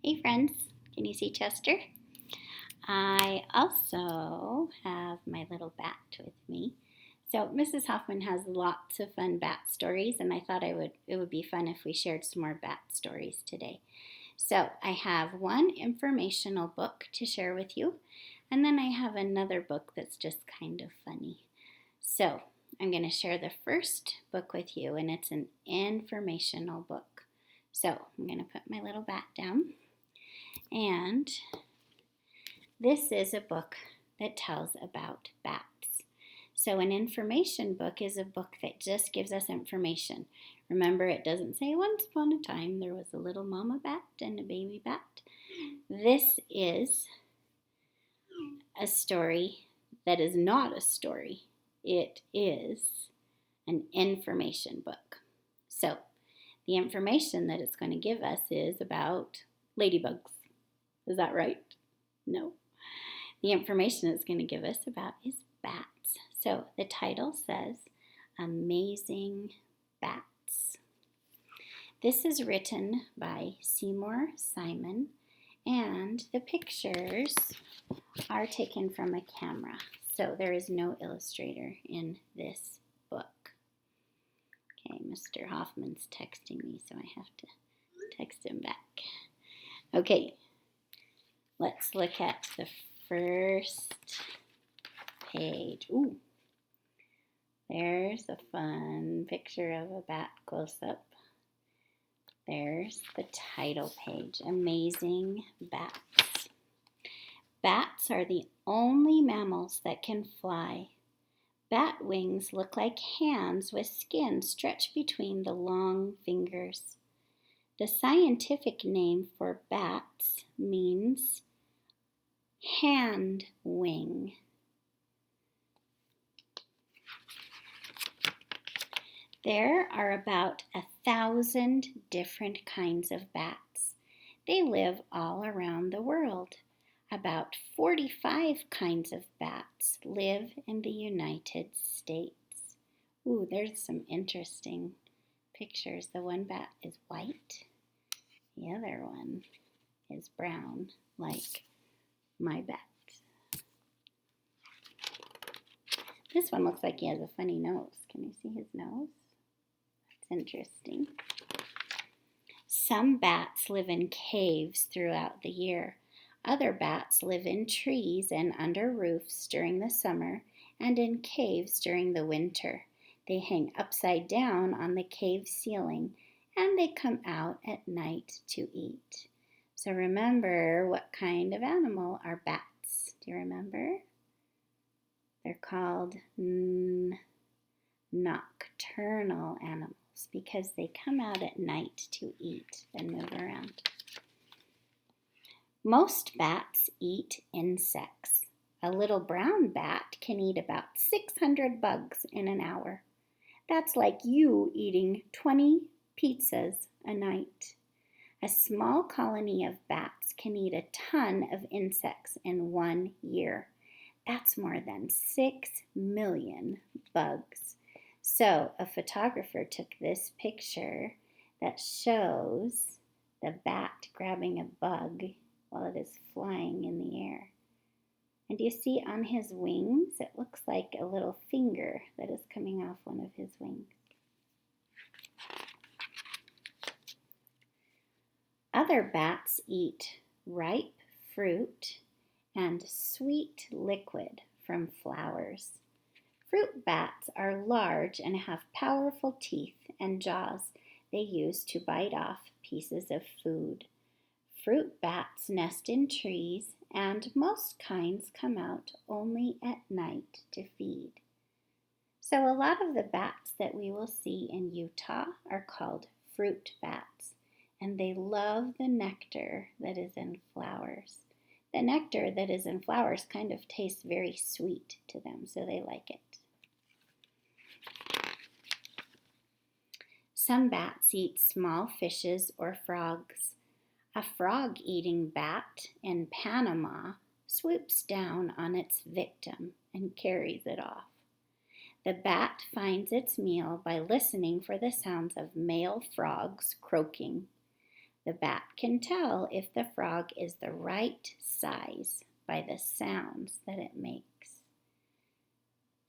Hey friends, can you see Chester? I also have my little bat with me. So Mrs. Hoffman has lots of fun bat stories, and I thought it would be fun if we shared some more bat stories today. So I have one informational book to share with you, and then I have another book that's just kind of funny. So I'm going to share the first book with you, and it's an informational book. So I'm going to put my little bat down. And this is a book that tells about bats. So an information book is a book that just gives us information. Remember, it doesn't say once upon a time there was a little mama bat and a baby bat. This is a story that is not a story. It is an information book. So the information that it's going to give us is about ladybugs. Is that right? No. The information it's going to give us about is bats. So the title says Amazing Bats. This is written by Seymour Simon, and the pictures are taken from a camera. So there is no illustrator in this book. Okay, Mr. Hoffman's texting me, so I have to text him back. Okay, let's look at the first page. Ooh, there's a fun picture of a bat close up. There's the title page, Amazing Bats. Bats are the only mammals that can fly. Bat wings look like hands with skin stretched between the long fingers. The scientific name for bats means hand wing. There are about 1,000 different kinds of bats. They live all around the world. About 45 kinds of bats live in the United States. Ooh, there's some interesting pictures. The one bat is white. The other one is brown, like my bat. This one looks like he has a funny nose. Can you see his nose? That's interesting. Some bats live in caves throughout the year. Other bats live in trees and under roofs during the summer and in caves during the winter. They hang upside down on the cave ceiling and they come out at night to eat. So remember, what kind of animal are bats? Do you remember? They're called nocturnal animals because they come out at night to eat and move around. Most bats eat insects. A little brown bat can eat about 600 bugs in an hour. That's like you eating 20 pizzas a night. A small colony of bats can eat a ton of insects in 1 year. That's more than 6 million bugs. So a photographer took this picture that shows the bat grabbing a bug while it is flying in the air. And you see on his wings, it looks like a little finger that is coming off one of his wings. Other bats eat ripe fruit and sweet liquid from flowers. Fruit bats are large and have powerful teeth and jaws they use to bite off pieces of food. Fruit bats nest in trees, and most kinds come out only at night to feed. So a lot of the bats that we will see in Utah are called fruit bats, and they love the nectar that is in flowers. The nectar that is in flowers kind of tastes very sweet to them, so they like it. Some bats eat small fishes or frogs. A frog-eating bat in Panama swoops down on its victim and carries it off. The bat finds its meal by listening for the sounds of male frogs croaking. The bat can tell if the frog is the right size by the sounds that it makes.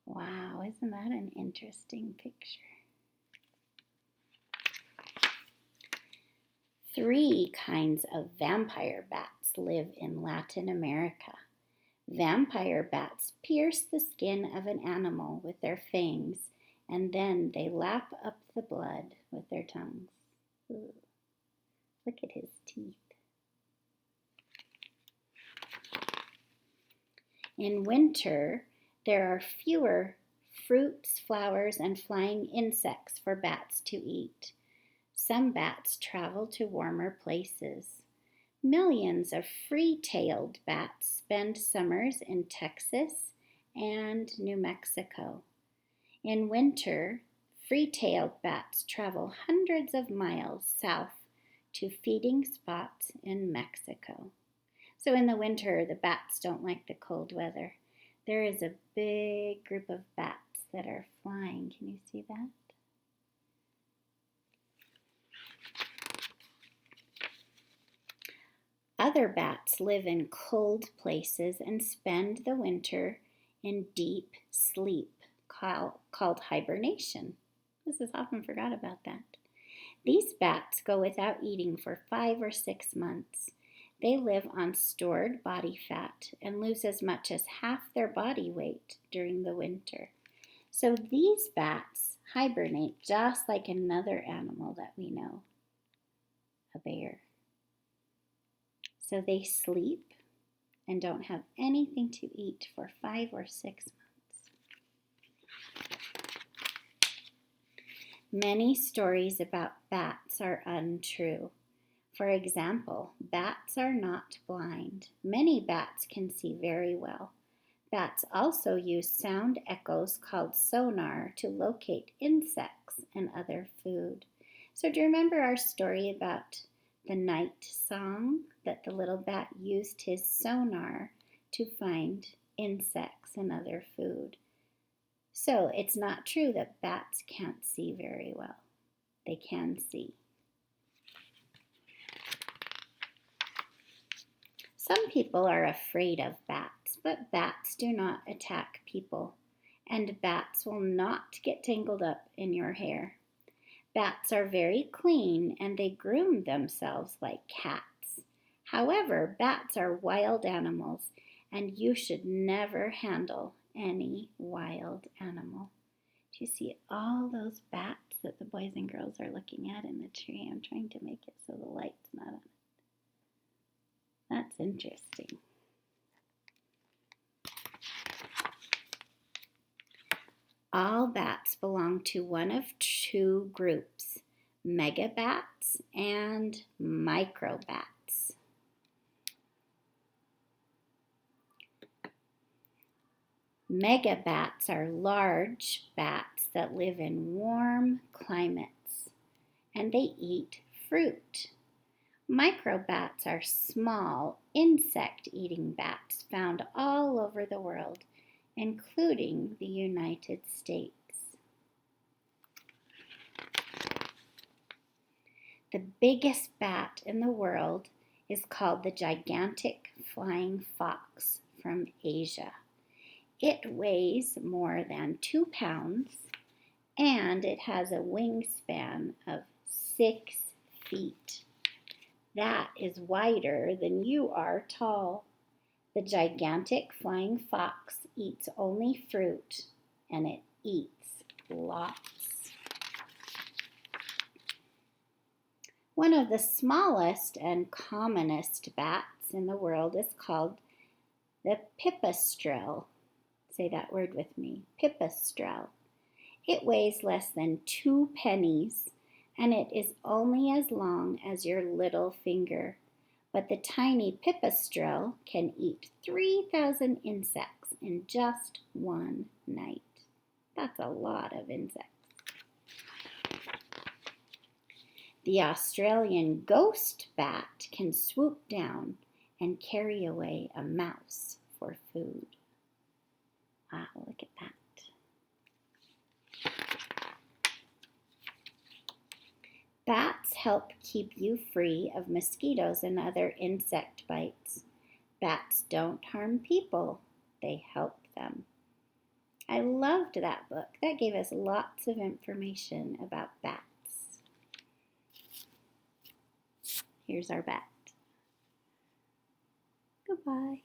Wow, isn't that an interesting picture? 3 kinds of vampire bats live in Latin America. Vampire bats pierce the skin of an animal with their fangs, and then they lap up the blood with their tongues. Ooh, look at his teeth. In winter, there are fewer fruits, flowers, and flying insects for bats to eat. Some bats travel to warmer places. Millions of free-tailed bats spend summers in Texas and New Mexico. In winter, free-tailed bats travel hundreds of miles south to feeding spots in Mexico. So in the winter, the bats don't like the cold weather. There is a big group of bats that are flying. Can you see that? Other bats live in cold places and spend the winter in deep sleep called hibernation. Mrs. Hoffman forgot about that. These bats go without eating for 5 or 6 months. They live on stored body fat and lose as much as half their body weight during the winter. So these bats hibernate just like another animal that we know, a bear. So they sleep and don't have anything to eat for 5 or 6 months. Many stories about bats are untrue. For example, bats are not blind. Many bats can see very well. Bats also use sound echoes called sonar to locate insects and other food. So do you remember our story about the night song that the little bat used his sonar to find insects and other food? So it's not true that bats can't see very well. They can see. Some people are afraid of bats, but bats do not attack people, and bats will not get tangled up in your hair. Bats are very clean and they groom themselves like cats. However, bats are wild animals and you should never handle any wild animal. Do you see all those bats that the boys and girls are looking at in the tree? I'm trying to make it so the light's not on it. That's interesting. All bats belong to one of 2 groups, megabats and microbats. Megabats are large bats that live in warm climates, and they eat fruit. Microbats are small, insect-eating bats found all over the world, including the United States. The biggest bat in the world is called the gigantic flying fox from Asia. It weighs more than 2 pounds and it has a wingspan of 6 feet. That is wider than you are tall. The gigantic flying fox eats only fruit, and it eats lots. One of the smallest and commonest bats in the world is called the pipistrelle. Say that word with me, pipistrelle. It weighs less than 2 pennies, and it is only as long as your little finger. But the tiny pipistrelle can eat 3,000 insects in just one night. That's a lot of insects. The Australian ghost bat can swoop down and carry away a mouse for food. Wow, look at that. Bats help keep you free of mosquitoes and other insect bites. Bats don't harm people, they help them. I loved that book. That gave us lots of information about bats. Here's our bat. Goodbye.